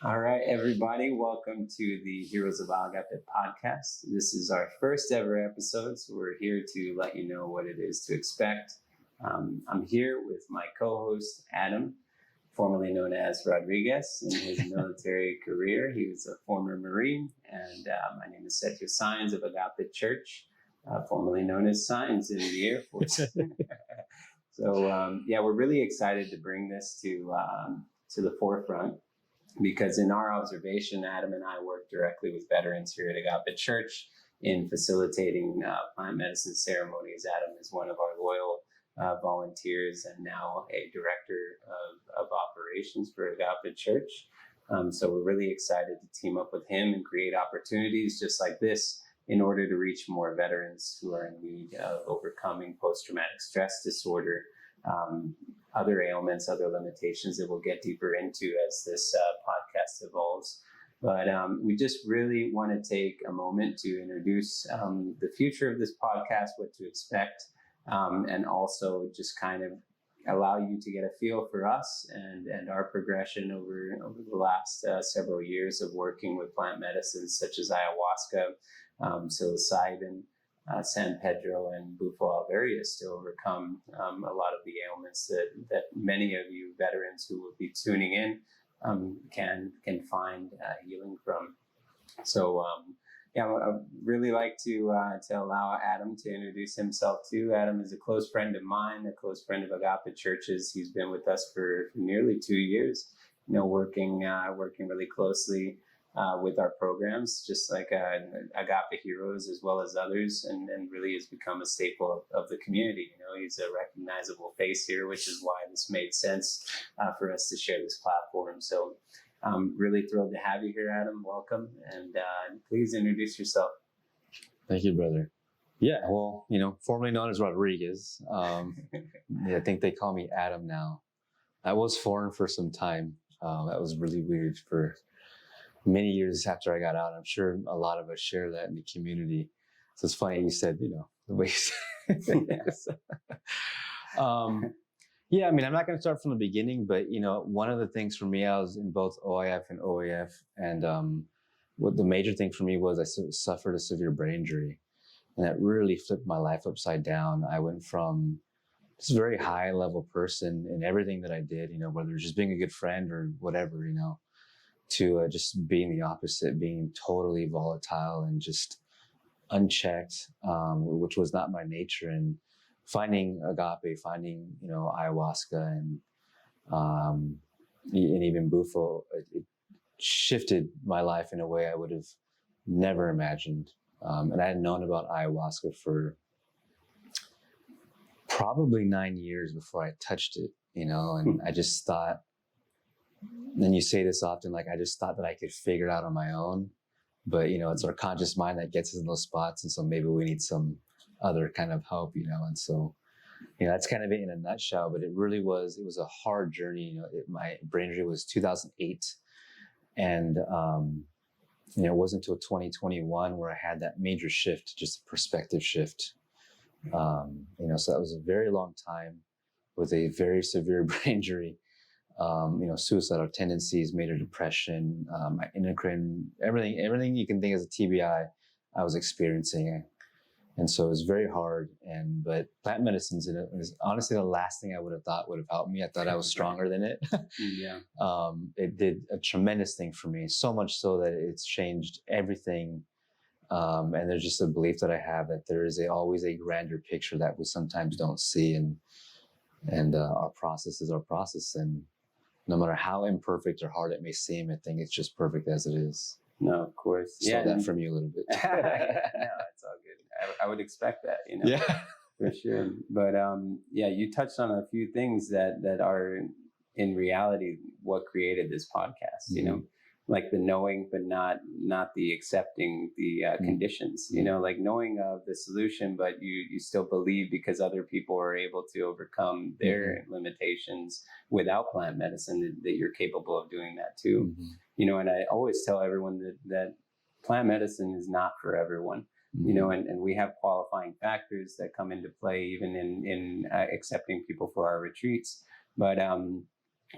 All right, everybody, welcome to the Heroes of Agape Podcast. This is our first ever episode, so we're here to let you know what it is to expect. I'm here with my co-host, Adam, formerly known as Rodriguez. In his military career, he was a former Marine, and my name is Sergio Saenz of Agape Church, formerly known as Saenz in the Air Force. So, we're really excited to bring this to the forefront. Because in our observation, Adam and I work directly with veterans here at Agape Church in facilitating plant medicine ceremonies. Adam is one of our loyal volunteers and now a director of operations for Agape Church. So we're really excited to team up with him and create opportunities just like this in order to reach more veterans who are in need of overcoming post-traumatic stress disorder, other ailments, other limitations that we'll get deeper into as this podcast evolves. But we just really want to take a moment to introduce the future of this podcast, what to expect, and also just kind of allow you to get a feel for us and our progression over the last several years of working with plant medicines such as ayahuasca, psilocybin, San Pedro and Bufo alvarius to overcome a lot of the ailments that many of you veterans who will be tuning in can find healing from. So I'd really like to allow Adam to introduce himself too. Adam is a close friend of mine, a close friend of Agape Church's. He's been with us for nearly 2 years, working really closely with our programs, just like Agape Heroes as well as others, and really has become a staple of the community. He's a recognizable face here, which is why this made sense for us to share this platform. So I'm really thrilled to have you here, Adam. Welcome, and please introduce yourself. Thank you, brother. Yeah, well, formerly known as Rodriguez. I think they call me Adam now. I was foreign for some time. That was really weird for many years after I got out. I'm sure a lot of us share that in the community. So it's funny you said, the way you said yes. I'm not going to start from the beginning, but, one of the things for me, I was in both OIF and OAF. And what the major thing for me was I suffered a severe brain injury. And that really flipped my life upside down. I went from this very high level person in everything that I did, whether it's just being a good friend or whatever, to just being the opposite, being totally volatile and just unchecked, which was not my nature. And finding Agape, finding, ayahuasca and even Bufo, it shifted my life in a way I would have never imagined. And I had known about ayahuasca for probably 9 years before I touched it, and I just thought, and you say this often, like, I just thought that I could figure it out on my own, but, it's our conscious mind that gets us in those spots. And so maybe we need some other kind of help, and so, that's kind of it in a nutshell, but it really was a hard journey. My brain injury was 2008. And, it wasn't until 2021 where I had that major shift, just a perspective shift. So that was a very long time with a very severe brain injury. Suicidal tendencies, major depression, my endocrine, everything you can think as a TBI, I was experiencing. And so it was very hard. But plant medicines is honestly the last thing I would have thought would have helped me. I thought I was stronger than it. Yeah. It did a tremendous thing for me, so much so that it's changed everything. And there's just a belief that I have that there is always a grander picture that we sometimes don't see. And our process is our process. And no matter how imperfect or hard it may seem, I think it's just perfect as it is. No, of course. Stole that from you a little bit. No, it's all good. I would expect that, Yeah, for sure. But you touched on a few things that are in reality what created this podcast. Mm-hmm. Like the knowing, but not the accepting the conditions. Like knowing of the solution, but you still believe because other people are able to overcome their limitations without plant medicine that you're capable of doing that too. Mm-hmm. And I always tell everyone that plant medicine is not for everyone. Mm-hmm. And we have qualifying factors that come into play even in accepting people for our retreats. But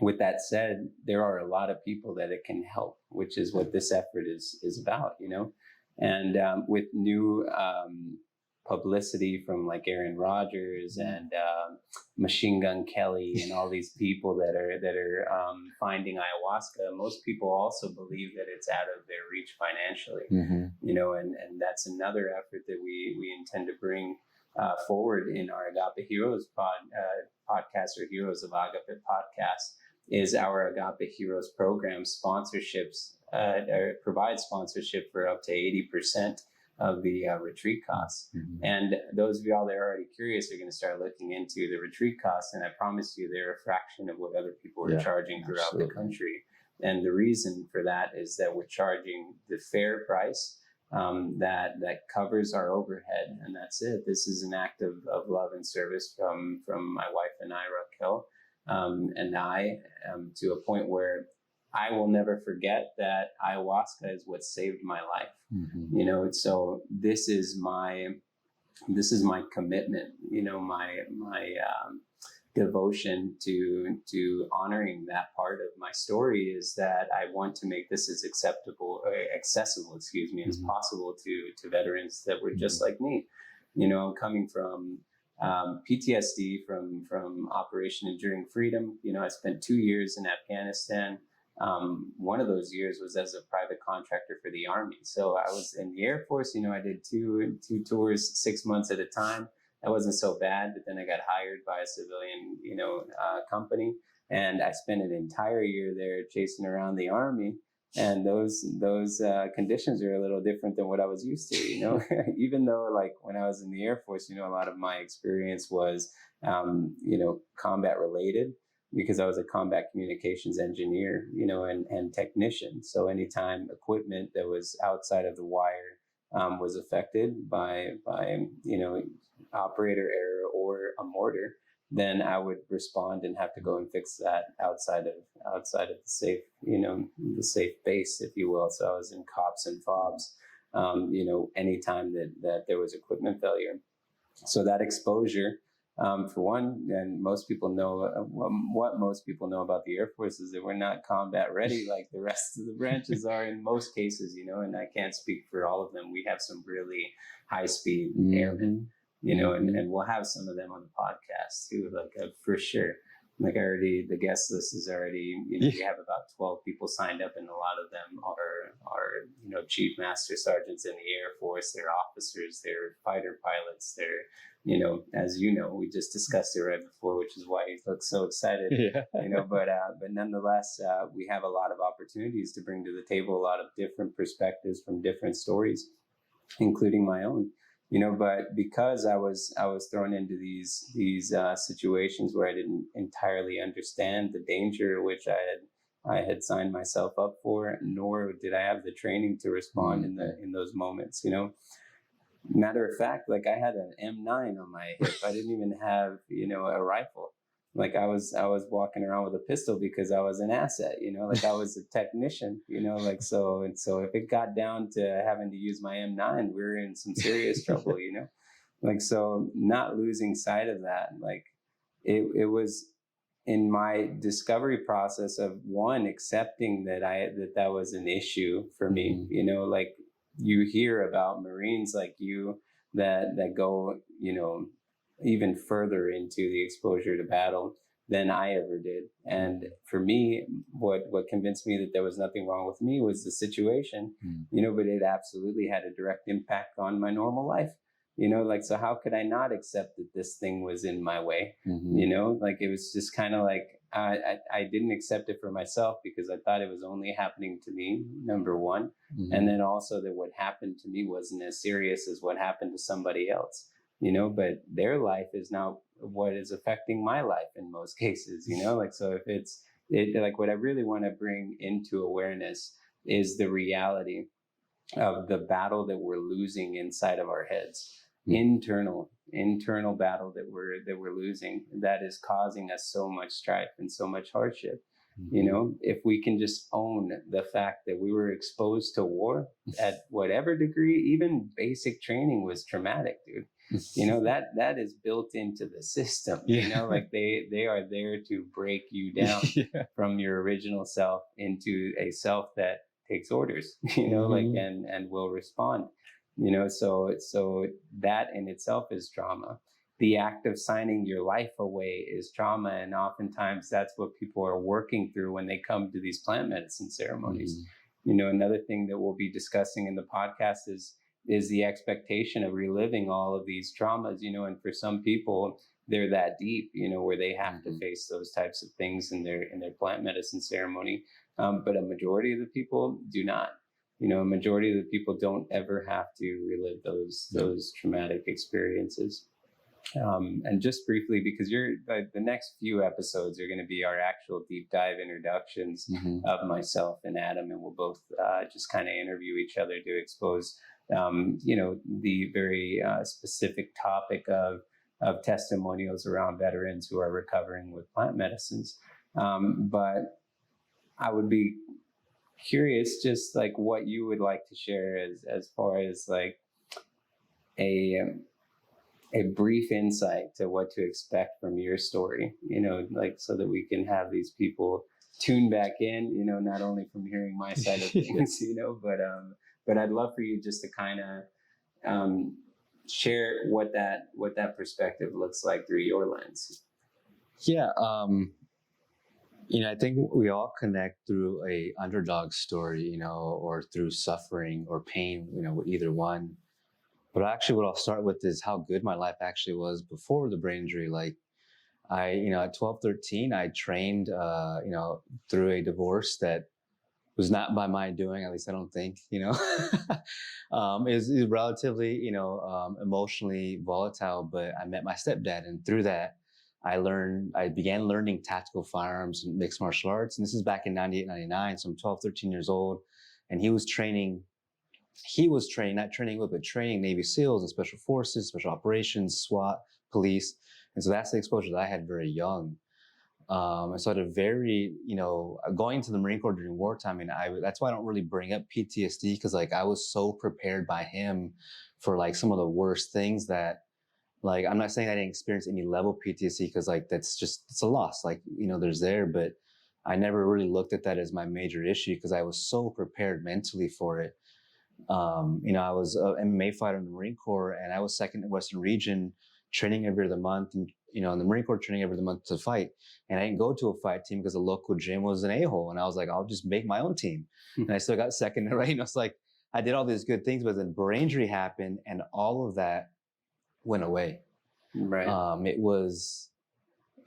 with that said, there are a lot of people that it can help, which is what this effort is about, and with new publicity from like Aaron Rodgers and Machine Gun Kelly and all these people that are finding ayahuasca, most people also believe that it's out of their reach financially, and that's another effort that we intend to bring forward in our Agape Heroes podcast, or Heroes of Agape Podcast, is our Agape Heroes Program sponsorships, or provides sponsorship for up to 80% of the retreat costs. And those of y'all that are already curious are going to start looking into the retreat costs, and I promise you they're a fraction of what other people are charging throughout the country. And the reason for that is that we're charging the fair price that covers our overhead, and that's it. This is an act of love and service from my wife and I, Raquel, and I, to a point where I will never forget that ayahuasca is what saved my life. So this is my commitment, my devotion to honoring that part of my story, is that I want to make this as accessible, as possible to veterans that were just like me. Coming from PTSD from Operation Enduring Freedom. I spent 2 years in Afghanistan. One of those years was as a private contractor for the Army. So I was in the Air Force. I did two tours 6 months at a time. That wasn't so bad, but then I got hired by a civilian, company, and I spent an entire year there chasing around the Army. And those conditions are a little different than what I was used to, even though like when I was in the Air Force, a lot of my experience was, combat related, because I was a combat communications engineer, and technician. So anytime equipment that was outside of the wire was affected by operator error or a mortar, then I would respond and have to go and fix that outside of the safe, the safe base, if you will. So I was in COPS and FOBs, anytime that there was equipment failure. So that exposure, for one, and most people know what most people know about the Air Force is that we're not combat ready like the rest of the branches are in most cases, and I can't speak for all of them. We have some really high speed airmen, and we'll have some of them on the podcast too, for sure. Like the guest list is already, we have about 12 people signed up, and a lot of them are chief master sergeants in the Air Force. They're officers, they're fighter pilots, they're, as we just discussed it right before, which is why you look so excited, but nonetheless, we have a lot of opportunities to bring to the table, a lot of different perspectives from different stories, including my own. But because I was thrown into these situations where I didn't entirely understand the danger which I had signed myself up for, nor did I have the training to respond in those moments. Matter of fact, like I had an M9 on my hip. I didn't even have a rifle. Like I was walking around with a pistol because I was an asset, like I was a technician, so if it got down to having to use my M9, we were in some serious trouble, so not losing sight of that. Like it was in my discovery process of one, accepting that was an issue for me, like you hear about Marines like you that go, even further into the exposure to battle than I ever did. And for me, what convinced me that there was nothing wrong with me was the situation, but it absolutely had a direct impact on my normal life. So how could I not accept that this thing was in my way? It was just kind of like, I didn't accept it for myself because I thought it was only happening to me, number one. And then also that what happened to me wasn't as serious as what happened to somebody else, but their life is now what is affecting my life in most cases, so if what I really want to bring into awareness is the reality of the battle that we're losing inside of our heads. Internal battle that we're losing, that is causing us so much strife and so much hardship. If we can just own the fact that we were exposed to war at whatever degree, even basic training was traumatic, dude. that is built into the system. Like they are there to break you down from your original self into a self that takes orders, like and will respond. So that in itself is trauma. The act of signing your life away is trauma, and oftentimes that's what people are working through when they come to these plant medicine ceremonies. Another thing that we'll be discussing in the podcast is the expectation of reliving all of these traumas, and for some people they're that deep, where they have to face those types of things in their plant medicine ceremony. But a majority of the people do not. A majority of the people don't ever have to relive those traumatic experiences. And just briefly, because the next few episodes are going to be our actual deep dive introductions of myself and Adam, and we'll both just kind of interview each other to expose, the very specific topic of testimonials around veterans who are recovering with plant medicines. But I would be curious, just like what you would like to share as far as like a brief insight to what to expect from your story, like so that we can have these people tune back in, not only from hearing my side of things, but I'd love for you just to kind of share what that perspective looks like through your lens. Yeah. I think we all connect through a underdog story, or through suffering or pain, either one. But actually what I'll start with is how good my life actually was before the brain injury. Like at 12, 13, I trained, through a divorce that was not by my doing, at least I don't think, is relatively, emotionally volatile, but I met my stepdad, and through that, I began learning tactical firearms and mixed martial arts. And this is back in 98, 99. So I'm 12, 13 years old, and he was training, not training with, but training Navy SEALs and special forces, special operations, SWAT, police. And so that's the exposure that I had very young. And so at a very, going to the Marine Corps during wartime, and that's why I don't really bring up PTSD, because like I was so prepared by him for like some of the worst things that, like, I'm not saying I didn't experience any level PTSD, because like it's a loss, like, there's there, but I never really looked at that as my major issue because I was so prepared mentally for it. I was an MMA fighter in the Marine Corps, and I was second in Western region, training every other month, and in the Marine Corps training every other month to fight. And I didn't go to a fight team because the local gym was an a-hole, and I was like, I'll just make my own team. And I still got second, right? It's like I did all these good things, but then brain injury happened, and all of that went away. Right. It was,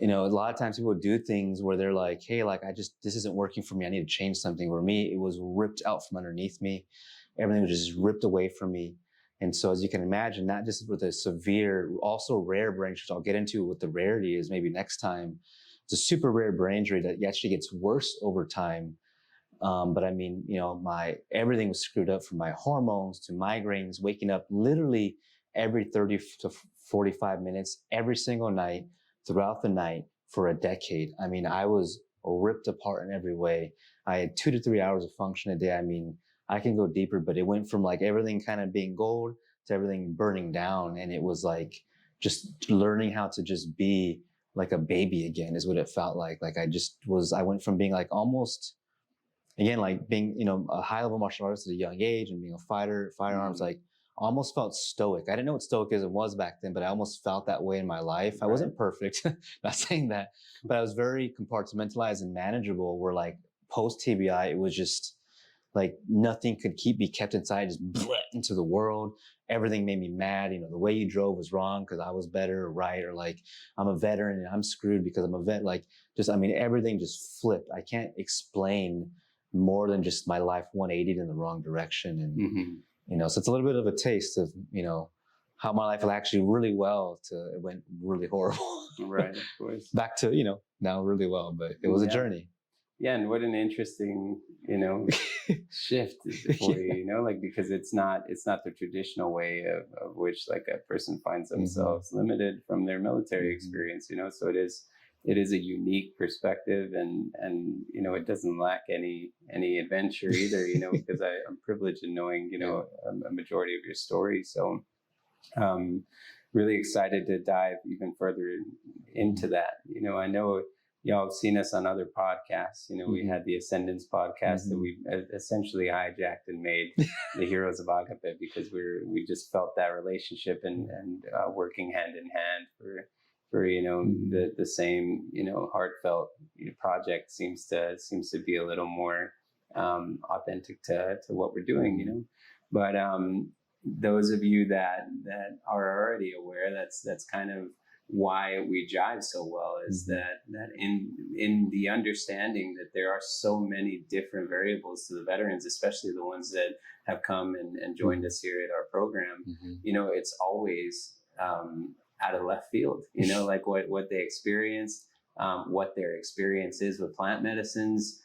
a lot of times people do things where they're like, hey, like this isn't working for me. I need to change something. For me, it was ripped out from underneath me. Everything was just ripped away from me. And so as you can imagine, not just with a severe, also rare brain injury, which I'll get into what the rarity is maybe next time. It's a super rare brain injury that actually gets worse over time. But I mean, everything was screwed up, from my hormones to migraines, waking up literally every 30 to 45 minutes, every single night, throughout the night for a decade. I mean, I was ripped apart in every way. I had 2 to 3 hours of function a day. I mean, I can go deeper, but it went from like everything kind of being gold to everything burning down. And it was like just learning how to just be like a baby again is what it felt like. Like I went from being like almost, again, like being, a high level martial artist at a young age and being a fighter, firearms, like almost felt stoic. I didn't know what stoicism was back then, but I almost felt that way in my life. Right. I wasn't perfect, not saying that, but I was very compartmentalized and manageable, where like post TBI, it was just like nothing could be kept inside, just into the world. Everything made me mad. The way you drove was wrong because I was better or right, or like I'm a veteran and I'm screwed because I'm a vet. Like everything just flipped. I can't explain more than just my life 180'd in the wrong direction. And, so it's a little bit of a taste of, how my life was actually really well to it went really horrible. Right, of course. Back to, now really well, but it was a journey. Yeah, and what an interesting, shift for you, like, because it's not the traditional way of which like a person finds themselves limited from their military experience, so it is a unique perspective, and it doesn't lack any adventure either, because I'm privileged in knowing, a majority of your story. So really excited to dive even further into that. I know y'all have seen us on other podcasts. We had the Ascendance podcast that we essentially hijacked and made the Heroes of Agape, because we just felt that relationship and working hand in hand for the same heartfelt project seems to be a little more authentic to what we're doing. But those of you that are already aware, that's kind of why we jive so well, is that in the understanding that there are so many different variables to the veterans, especially the ones that have come and joined us here at our program. It's always out of left field, like what they experience, what their experience is with plant medicines.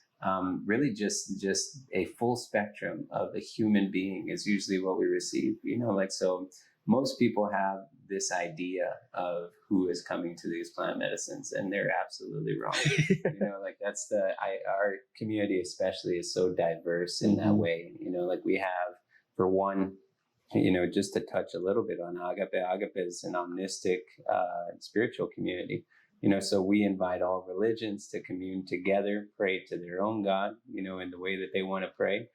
Really just a full spectrum of a human being is usually what we receive, so most people have this idea of who is coming to these plant medicines, and they're absolutely wrong. That's our community especially is so diverse in that way. We have, for one, just to touch a little bit on Agape is an omnistic spiritual community. So we invite all religions to commune together, pray to their own God, in the way that they want to pray,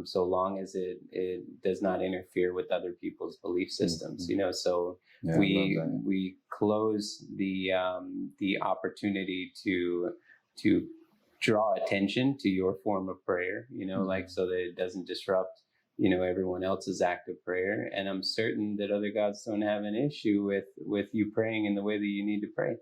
so long as it does not interfere with other people's belief systems. So we close the opportunity to draw attention to your form of prayer, so that it doesn't disrupt everyone else's active prayer. And I'm certain that other gods don't have an issue with you praying in the way that you need to pray.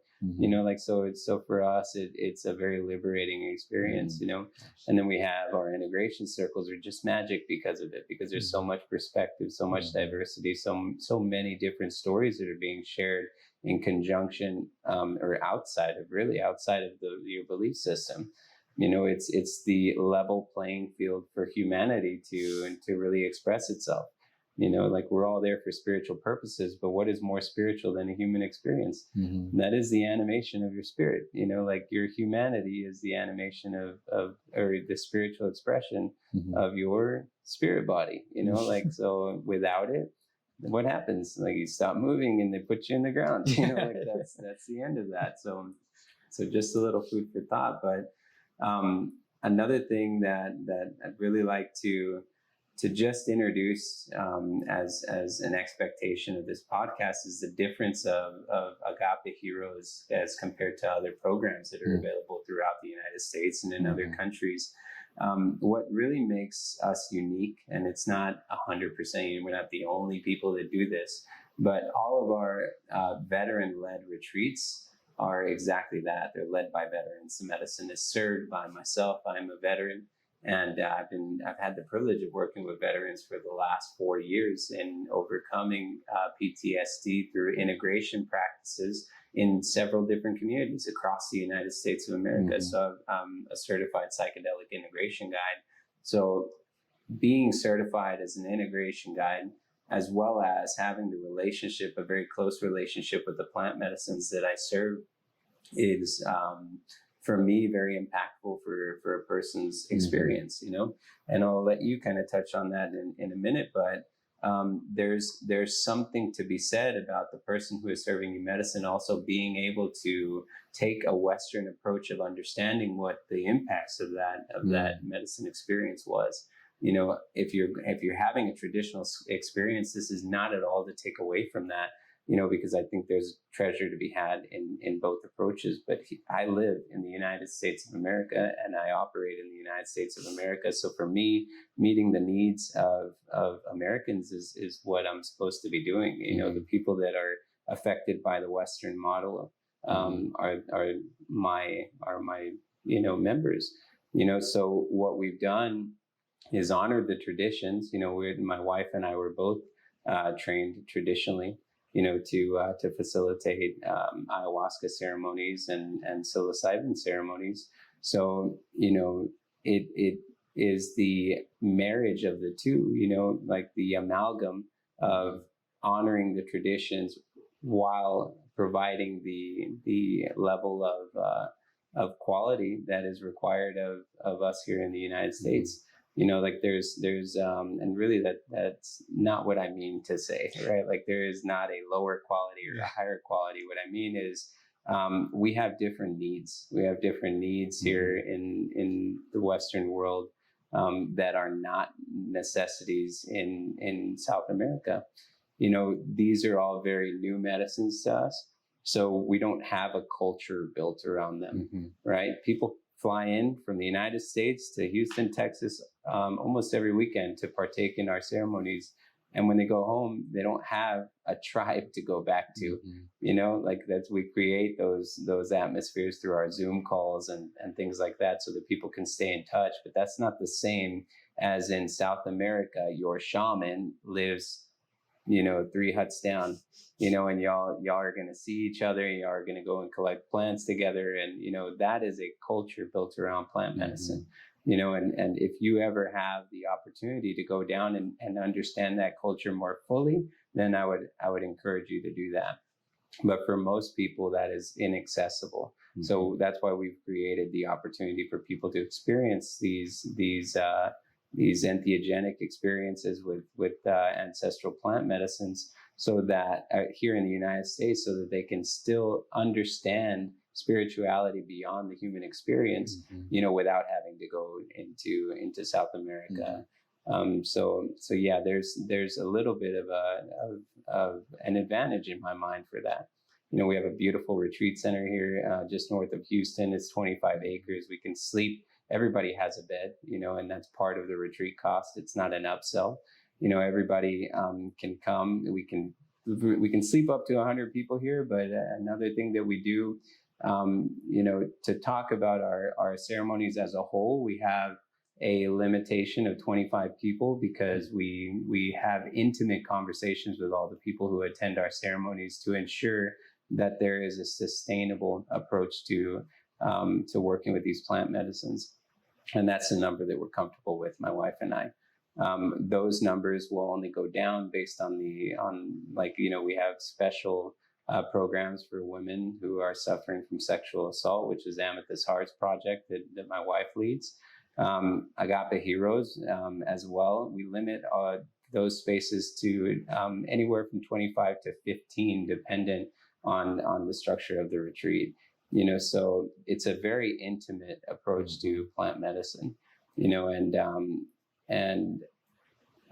So for us, it's a very liberating experience, and then we have our integration circles are just magic because of it, because there's so much perspective, so much diversity, so many different stories that are being shared in conjunction, or outside of your belief system. It's the level playing field for humanity to really express itself. We're all there for spiritual purposes, but what is more spiritual than a human experience? That is the animation of your spirit. Your humanity is the animation of or the spiritual expression of your spirit body. So without it, what happens? You stop moving and they put you in the ground. That's the end of that. So just a little food for thought. But another thing that I'd really like to just introduce as an expectation of this podcast is the difference of Agape Heroes as compared to other programs that are available throughout the United States and in other countries. What really makes us unique, and it's not 100%, we're not the only people that do this, but all of our veteran-led retreats are exactly that. They're led by veterans. The medicine is served by myself. I'm a veteran. And I've had the privilege of working with veterans for the last 4 years in overcoming PTSD through integration practices in several different communities across the United States of America. So I'm a certified psychedelic integration guide. So being certified as an integration guide, as well as having the relationship, a very close relationship with the plant medicines that I serve, is for me very impactful for a person's experience, and I'll let you kind of touch on that in a minute, but there's something to be said about the person who is serving you medicine also being able to take a Western approach of understanding what the impacts of that medicine experience was. If you're having a traditional experience, this is not at all to take away from that, because I think there's treasure to be had in both approaches. But I live in the United States of America and I operate in the United States of America. So for me, meeting the needs of Americans is what I'm supposed to be doing. The people that are affected by the Western model are my members. So what we've done is honored the traditions. My wife and I were both trained traditionally, to facilitate ayahuasca ceremonies and psilocybin ceremonies. So, it is the marriage of the two, the amalgam of honoring the traditions while providing the level of quality that is required of us here in the United States. Like there's and really that's not what I mean to say, right? Like there is not a lower quality or a higher quality. What I mean is we have different needs. We have different needs here in the Western world that are not necessities in South America. These are all very new medicines to us. So we don't have a culture built around them, right? People fly in from the United States to Houston, Texas, almost every weekend to partake in our ceremonies. And when they go home, they don't have a tribe to go back to, like we create those atmospheres through our Zoom calls and things like that so that people can stay in touch. But that's not the same as in South America. Your shaman lives 3 huts down, and y'all are going to see each other. Y'all are going to go and collect plants together. And, that is a culture built around plant medicine, and if you ever have the opportunity to go down and understand that culture more fully, then I would encourage you to do that. But for most people, that is inaccessible. So that's why we've created the opportunity for people to experience these entheogenic experiences with ancestral plant medicines, so that here in the United States, so that they can still understand spirituality beyond the human experience, without having to go into South America. So yeah, there's a little bit of an advantage in my mind for that. We have a beautiful retreat center here just north of Houston. It's 25 acres. We can sleep. Everybody has a bed, and that's part of the retreat cost. It's not an upsell. Everybody can come. We can sleep up to 100 people here. But another thing that we do, to talk about our ceremonies as a whole, we have a limitation of 25 people because we have intimate conversations with all the people who attend our ceremonies to ensure that there is a sustainable approach to working with these plant medicines. And that's the number that we're comfortable with, my wife and I. Those numbers will only go down based on we have special programs for women who are suffering from sexual assault, which is Amethyst Hearts project that my wife leads. Agape Heroes as well. We limit those spaces to anywhere from 25 to 15, dependent on the structure of the retreat. So it's a very intimate approach to plant medicine, and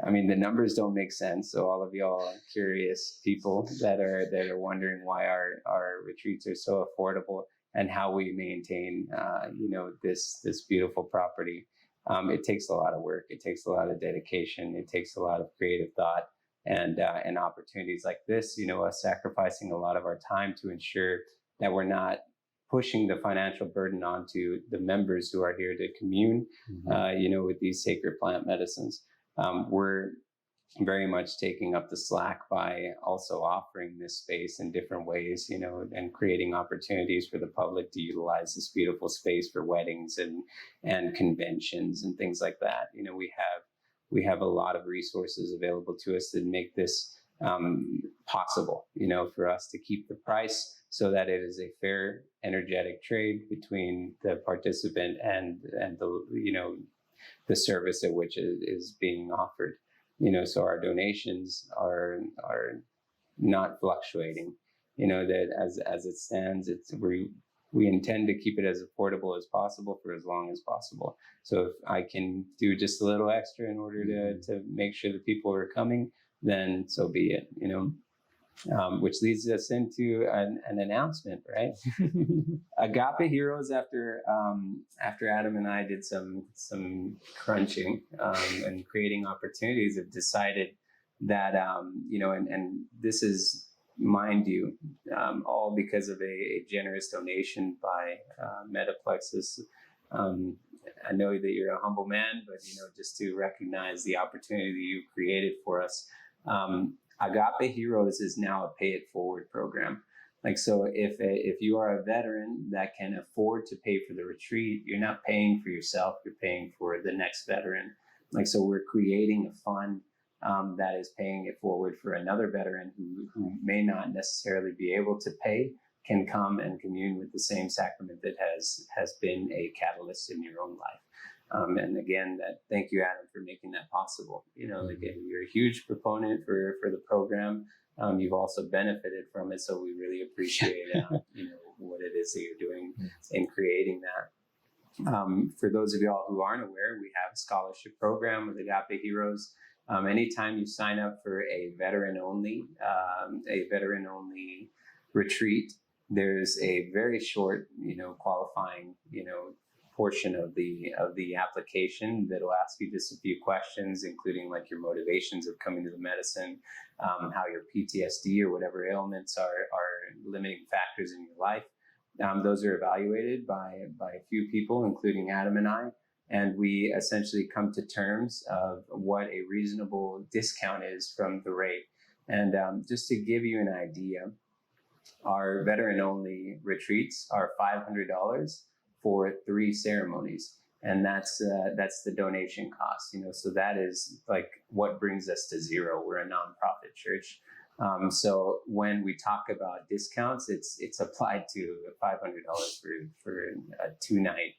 I mean, the numbers don't make sense. So all of y'all curious people that are wondering why our retreats are so affordable and how we maintain, this beautiful property. It takes a lot of work. It takes a lot of dedication. It takes a lot of creative thought and opportunities like this, us sacrificing a lot of our time to ensure that we're not pushing the financial burden onto the members who are here to commune, with these sacred plant medicines. We're very much taking up the slack by also offering this space in different ways, and creating opportunities for the public to utilize this beautiful space for weddings and conventions and things like that. We have a lot of resources available to us that make this possible, for us to keep the price so that it is a fair, energetic trade between the participant and the service at which it is being offered. So our donations are not fluctuating. That as it stands, we intend to keep it as affordable as possible for as long as possible. So if I can do just a little extra in order to make sure that people are coming, then so be it. Which leads us into an announcement, right? Agape Heroes, after Adam and I did some crunching and creating opportunities, have decided that and this is, mind you, all because of a generous donation by Metaplexus. I know that you're a humble man, but just to recognize the opportunity that you created for us. Agape Heroes is now a pay it forward program. So if you are a veteran that can afford to pay for the retreat, you're not paying for yourself, you're paying for the next veteran. So we're creating a fund that is paying it forward for another veteran who may not necessarily be able to pay, can come and commune with the same sacrament that has been a catalyst in your own life. And again, thank you, Adam, for making that possible. Like you're a huge proponent for the program. You've also benefited from it, so we really appreciate what it is that you're doing in creating that. For those of y'all who aren't aware, we have a scholarship program with Agape Heroes. Anytime you sign up for a veteran-only retreat, there's a very short, qualifying, portion of the application that'll ask you just a few questions, including like your motivations of coming to the medicine, how your PTSD or whatever ailments are limiting factors in your life. Those are evaluated by a few people, including Adam and I, and we essentially come to terms of what a reasonable discount is from the rate. And just to give you an idea, our veteran-only retreats are $500 for 3 ceremonies, and that's the donation cost. So that is like what brings us to zero. We're a nonprofit church, so when we talk about discounts, it's applied to $500 for a 2-night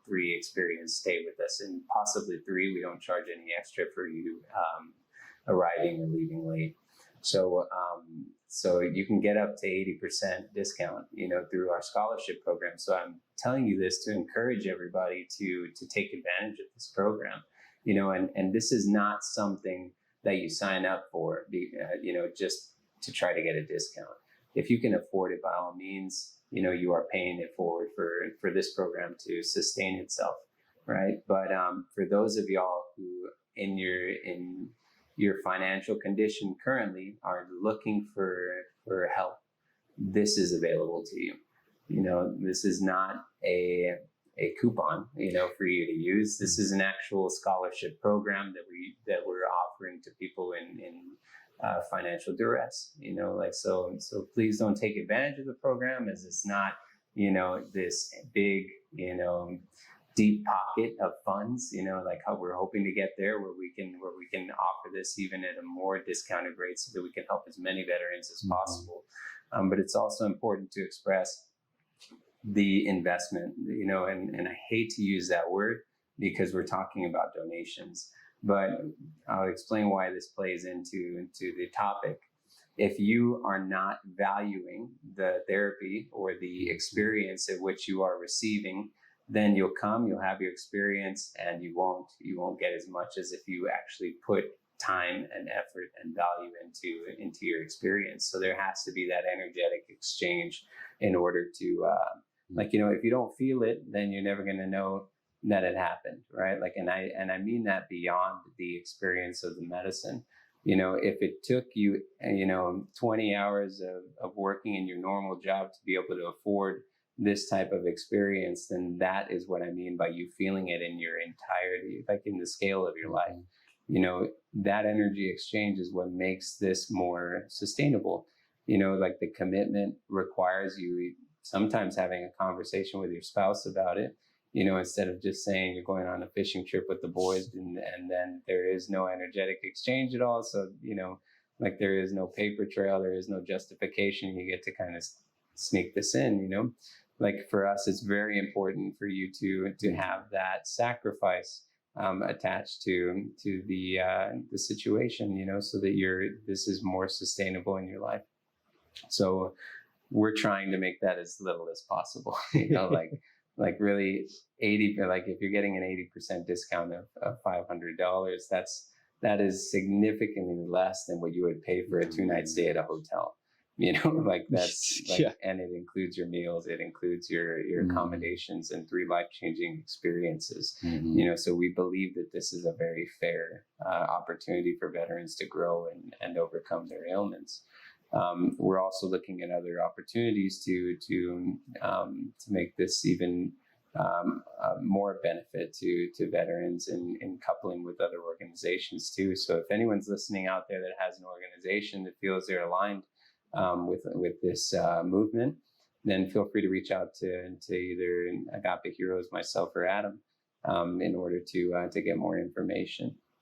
3 experience stay with us, and possibly 3. We don't charge any extra for you arriving or leaving late. So you can get up to 80% discount, through our scholarship program. So I'm telling you this to encourage everybody to take advantage of this program, and this is not something that you sign up for, just to try to get a discount. If you can afford it, by all means, you are paying it forward for this program to sustain itself, right? But for those of y'all who in your financial condition currently are looking for help, this is available to you. This is not a coupon, for you to use. This is an actual scholarship program that we're offering to people in financial duress. So please don't take advantage of the program, as it's not, this big, deep pocket of funds, like how we're hoping to get there, where we can offer this even at a more discounted rate so that we can help as many veterans as possible. But it's also important to express the investment, and I hate to use that word because we're talking about donations, but I'll explain why this plays into the topic. If you are not valuing the therapy or the experience at which you are receiving, then you'll have your experience, and you won't get as much as if you actually put time and effort and value into your experience. So there has to be that energetic exchange in order to, if you don't feel it, then you're never going to know that it happened, right? And I mean that beyond the experience of the medicine. If it took you, 20 hours of working in your normal job to be able to afford this type of experience, then that is what I mean by you feeling it in your entirety, like in the scale of your life. That energy exchange is what makes this more sustainable. The commitment requires you sometimes having a conversation with your spouse about it, instead of just saying you're going on a fishing trip with the boys and then there is no energetic exchange at all. So, there is no paper trail, there is no justification. You get to kind of sneak this in, for us, it's very important for you to have that sacrifice attached to the situation, so that this is more sustainable in your life. So we're trying to make that as little as possible, really 80, if you're getting an 80% discount of $500, that is significantly less than what you would pay for a 2-night stay at a hotel. That's and it includes your meals, it includes your accommodations, and 3 life-changing experiences. So we believe that this is a very fair opportunity for veterans to grow and overcome their ailments. We're also looking at other opportunities to make this even more benefit to veterans in coupling with other organizations too. So if anyone's listening out there that has an organization that feels they're aligned with this movement, then feel free to reach out to either Agape Heroes, myself, or Adam, in order to get more information.